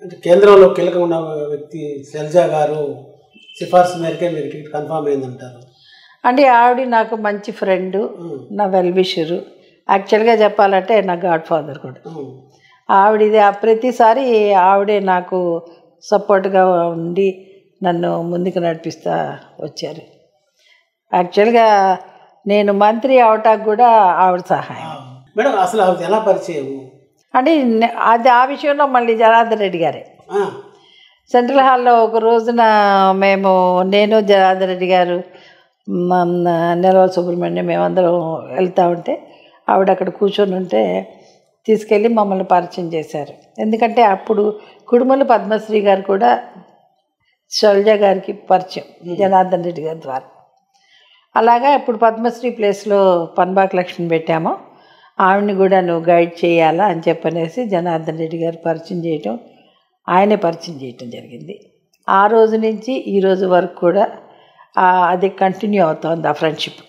అంటే కేంద్రంలో కీలకంగా ఉన్న వ్యక్తి శైలజ గారు సిఫార్సు మేరకే మీకు టికెట్ కన్ఫామ్ అయిందంటారు. అంటే ఆవిడ నాకు మంచి ఫ్రెండు, నా వెల్ విషరు, యాక్చువల్గా చెప్పాలంటే నా గాడ్ ఫాదర్ కూడా. ఆవిడది ప్రతిసారి ఆవిడే నాకు సపోర్ట్గా ఉండి నన్ను ముందుకు నడిపిస్తూ వచ్చారు. యాక్చువల్గా నేను మంత్రి అవటానికి కూడా ఆవిడ సహాయం. మేడం అసలు ఆవిడ ఎలా పరిచయం అంటే అది ఆ విషయంలో మళ్ళీ జనార్దన్ రెడ్డి గారే సెంట్రల్ హాల్లో ఒక రోజున నేను జనార్దన్ రెడ్డి గారు, నెలవల సుబ్రహ్మణ్యం మేమందరం వెళ్తూ ఉంటే ఆవిడ అక్కడ కూర్చొని ఉంటే తీసుకెళ్ళి మమ్మల్ని పరిచయం చేశారు. ఎందుకంటే అప్పుడు కుడుమల పద్మశ్రీ గారు కూడా శైలజ గారికి పరిచయం జనార్దన్ రెడ్డి గారి ద్వారా. అలాగా ఇప్పుడు పద్మశ్రీ ప్లేస్లో పన్బాక లక్ష్మిని పెట్టామో ఆవిడని కూడా నువ్వు గైడ్ చేయాలా అని చెప్పనేసి జనార్దన్ రెడ్డి గారు పరిచయం చేయటం, ఆయనే పరిచయం చేయటం జరిగింది. ఆ రోజు నుంచి ఈ రోజు వరకు కూడా అది కంటిన్యూ అవుతోంది ఆ ఫ్రెండ్షిప్.